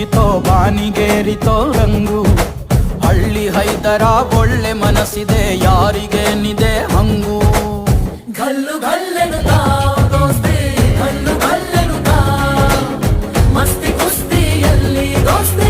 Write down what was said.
ಮುಗಿತೋ ಬಾನಿಗೇರಿತೋ ರಂಗು. ಹಳ್ಳಿ ಹೈದರ ಒಳ್ಳೆ ಮನಸ್ಸಿದೆ, ಯಾರಿಗೇನಿದೆ ಹಂಗು. ಗಲ್ಲು ಗಲ್ಲು